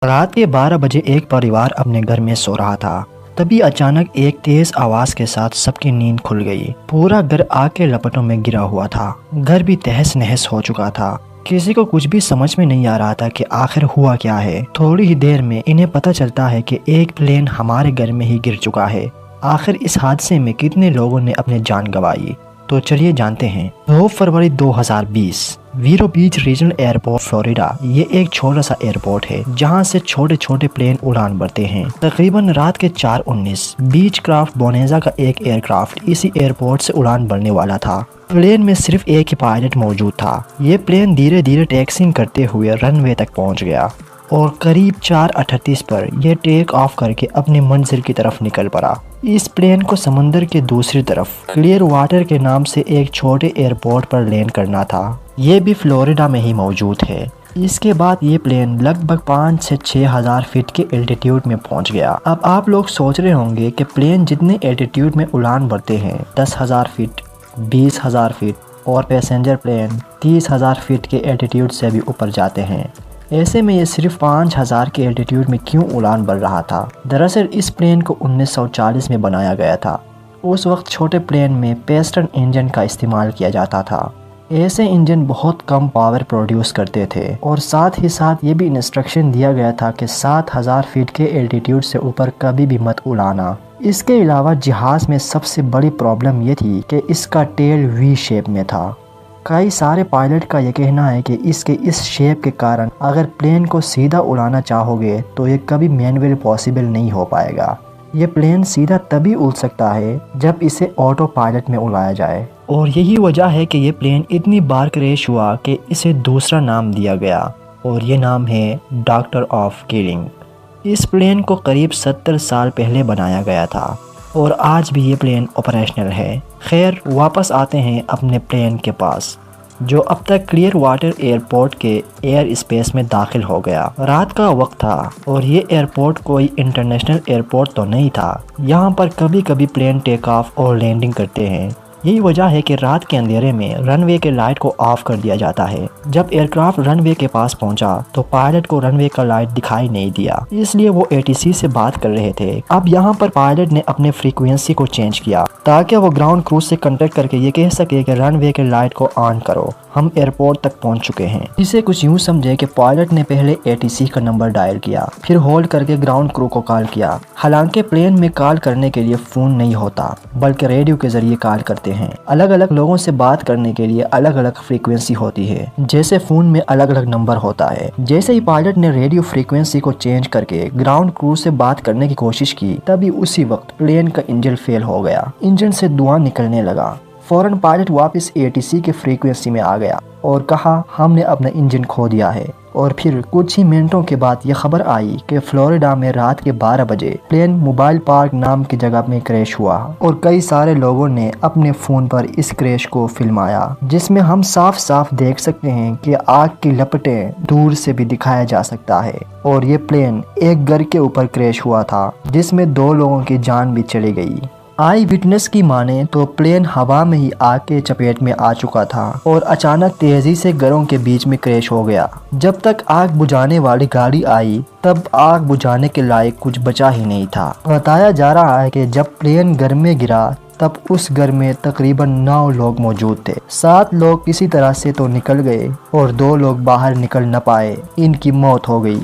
رات کے 12 بجے ایک پریوار اپنے گھر میں سو رہا تھا۔ تبھی اچانک ایک تیز آواز کے ساتھ سب کی نیند کھل گئی۔ پورا گھر آگ کے لپٹوں میں گرا ہوا تھا۔ گھر بھی تہس نہس ہو چکا تھا۔ کسی کو کچھ بھی سمجھ میں نہیں آ رہا تھا کہ آخر ہوا کیا ہے۔ تھوڑی ہی دیر میں انہیں پتہ چلتا ہے کہ ایک پلین ہمارے گھر میں ہی گر چکا ہے۔ آخر اس حادثے میں کتنے لوگوں نے اپنے جان گنوائی، تو چلیے جانتے ہیں۔ 2 فروری 2020 ویرو بیچ ریجنل ایئرپورٹ فلوریڈا، یہ ایک چھوٹا سا ایئرپورٹ ہے جہاں سے چھوٹے چھوٹے پلین اڑان بھرتے ہیں۔ تقریباً رات کے 4:19 بیچ کرافٹ بونیزا کا ایک ایئر کرافٹ اسی ایئرپورٹ سے اڑان بھرنے والا تھا۔ پلین میں صرف ایک ہی پائلٹ موجود تھا۔ یہ پلین دھیرے دھیرے ٹیکسنگ کرتے ہوئے رن وے تک پہنچ گیا اور قریب 4:38 پر یہ ٹیک آف کر کے اپنی منزل کی طرف نکل پڑا۔ اس پلین کو سمندر کے دوسری طرف کلیئر واٹر کے نام سے ایک چھوٹے ایئرپورٹ پر لینڈ کرنا تھا۔ یہ بھی فلوریڈا میں ہی موجود ہے۔ اس کے بعد یہ پلین لگ بھگ 5 سے 6 ہزار فٹ کے الٹیٹیوڈ میں پہنچ گیا۔ اب آپ لوگ سوچ رہے ہوں گے کہ پلین جتنے الٹیٹیوڈ میں اڑان بھرتے ہیں 10,000 فٹ، 20,000 فٹ اور پیسنجر پلین 30,000 فٹ کے الٹیٹیوڈ سے بھی اوپر جاتے ہیں، ایسے میں یہ صرف 5,000 کے الٹیٹیوڈ میں کیوں اڑان بھر رہا تھا؟ دراصل اس پلین کو 1940 میں بنایا گیا تھا۔ اس وقت چھوٹے پلین میں پیسٹن انجن کا استعمال کیا جاتا تھا۔ ایسے انجن بہت کم پاور پروڈیوس کرتے تھے اور ساتھ ہی ساتھ یہ بھی انسٹرکشن دیا گیا تھا کہ 7,000 فٹ کے الٹیٹیوڈ سے اوپر کبھی بھی مت اڑانا۔ اس کے علاوہ جہاز میں سب سے بڑی پرابلم یہ تھی کہ اس کا ٹیل وی شیپ میں تھا۔ کئی سارے پائلٹ کا یہ کہنا ہے کہ اس شیپ کے کارن اگر پلین کو سیدھا اڑانا چاہو گے تو یہ کبھی مینول پاسبل نہیں ہو پائے گا۔ یہ پلین سیدھا تبھی اڑ سکتا ہے جب اسے آٹو پائلٹ میں اڑایا جائے، اور یہی وجہ ہے کہ یہ پلین اتنی بار کریش ہوا کہ اسے دوسرا نام دیا گیا، اور یہ نام ہے ڈاکٹر آف کلنگ۔ اس پلین کو قریب 70 سال پہلے بنایا گیا تھا اور آج بھی یہ پلین آپریشنل ہے۔ خیر، واپس آتے ہیں اپنے پلین کے پاس، جو اب تک کلیئر واٹر ایئرپورٹ کے ایئر اسپیس میں داخل ہو گیا۔ رات کا وقت تھا اور یہ ایئرپورٹ کوئی انٹرنیشنل ایئرپورٹ تو نہیں تھا۔ یہاں پر کبھی کبھی پلین ٹیک آف اور لینڈنگ کرتے ہیں۔ یہی وجہ ہے کہ رات کے اندھیرے میں رن وے کے لائٹ کو آف کر دیا جاتا ہے۔ جب ایئرکرافٹ رن وے کے پاس پہنچا تو پائلٹ کو رن وے کا لائٹ دکھائی نہیں دیا، اس لیے وہ ATC سے بات کر رہے تھے۔ اب یہاں پر پائلٹ نے اپنے فریکوینسی کو چینج کیا تاکہ وہ گراؤنڈ کرو سے کنٹیکٹ کر کے یہ کہہ سکے کہ رن وے کے لائٹ کو آن کرو، ہم ایئرپورٹ تک پہنچ چکے ہیں۔ اسے کچھ یوں سمجھے کہ پائلٹ نے پہلے ATC کا نمبر ڈائل کیا، پھر ہولڈ کر کے گراؤنڈ کرو کو کال کیا۔ حالانکہ پلین میں کال کرنے کے لیے فون نہیں ہوتا بلکہ ریڈیو کے ذریعے کال کرتے ہیں۔ الگ الگ لوگوں سے بات کرنے کے لیے الگ الگ فریکوینسی ہوتی ہے، جیسے فون میں الگ الگ نمبر ہوتا ہے۔ جیسے ہی پائلٹ نے ریڈیو فریکوینسی کو چینج کر کے گراؤنڈ کرو سے بات کرنے کی کوشش کی، تبھی اسی وقت پلین کا انجن فیل ہو گیا، انجن سے دھواں نکلنے لگا۔ فوراً پائلٹ واپس ATC کے فریکوینسی میں آ گیا اور کہا ہم نے اپنا انجن کھو دیا ہے۔ اور پھر کچھ ہی منٹوں کے بعد یہ خبر آئی کہ فلوریڈا میں رات کے 12 بجے پلین موبائل پارک نام کی جگہ میں کریش ہوا، اور کئی سارے لوگوں نے اپنے فون پر اس کریش کو فلمایا، جس میں ہم صاف صاف دیکھ سکتے ہیں کہ آگ کی لپٹیں دور سے بھی دکھایا جا سکتا ہے۔ اور یہ پلین ایک گھر کے اوپر کریش ہوا تھا جس میں 2 لوگوں کی جان بھی چلی گئی۔ آئی وٹنس کی مانے تو پلین ہوا میں ہی آگ کے چپیٹ میں آ چکا تھا اور اچانک تیزی سے گھروں کے بیچ میں کریش ہو گیا۔ جب تک آگ بجھانے والی گاڑی آئی تب آگ بجھانے کے لائق کچھ بچا ہی نہیں تھا۔ بتایا جا رہا ہے کہ جب پلین گھر میں گرا تب اس گھر میں تقریباً 9 لوگ موجود تھے۔ 7 لوگ کسی طرح سے تو نکل گئے اور 2 لوگ باہر نکل نہ پائے، ان کی موت ہو گئی۔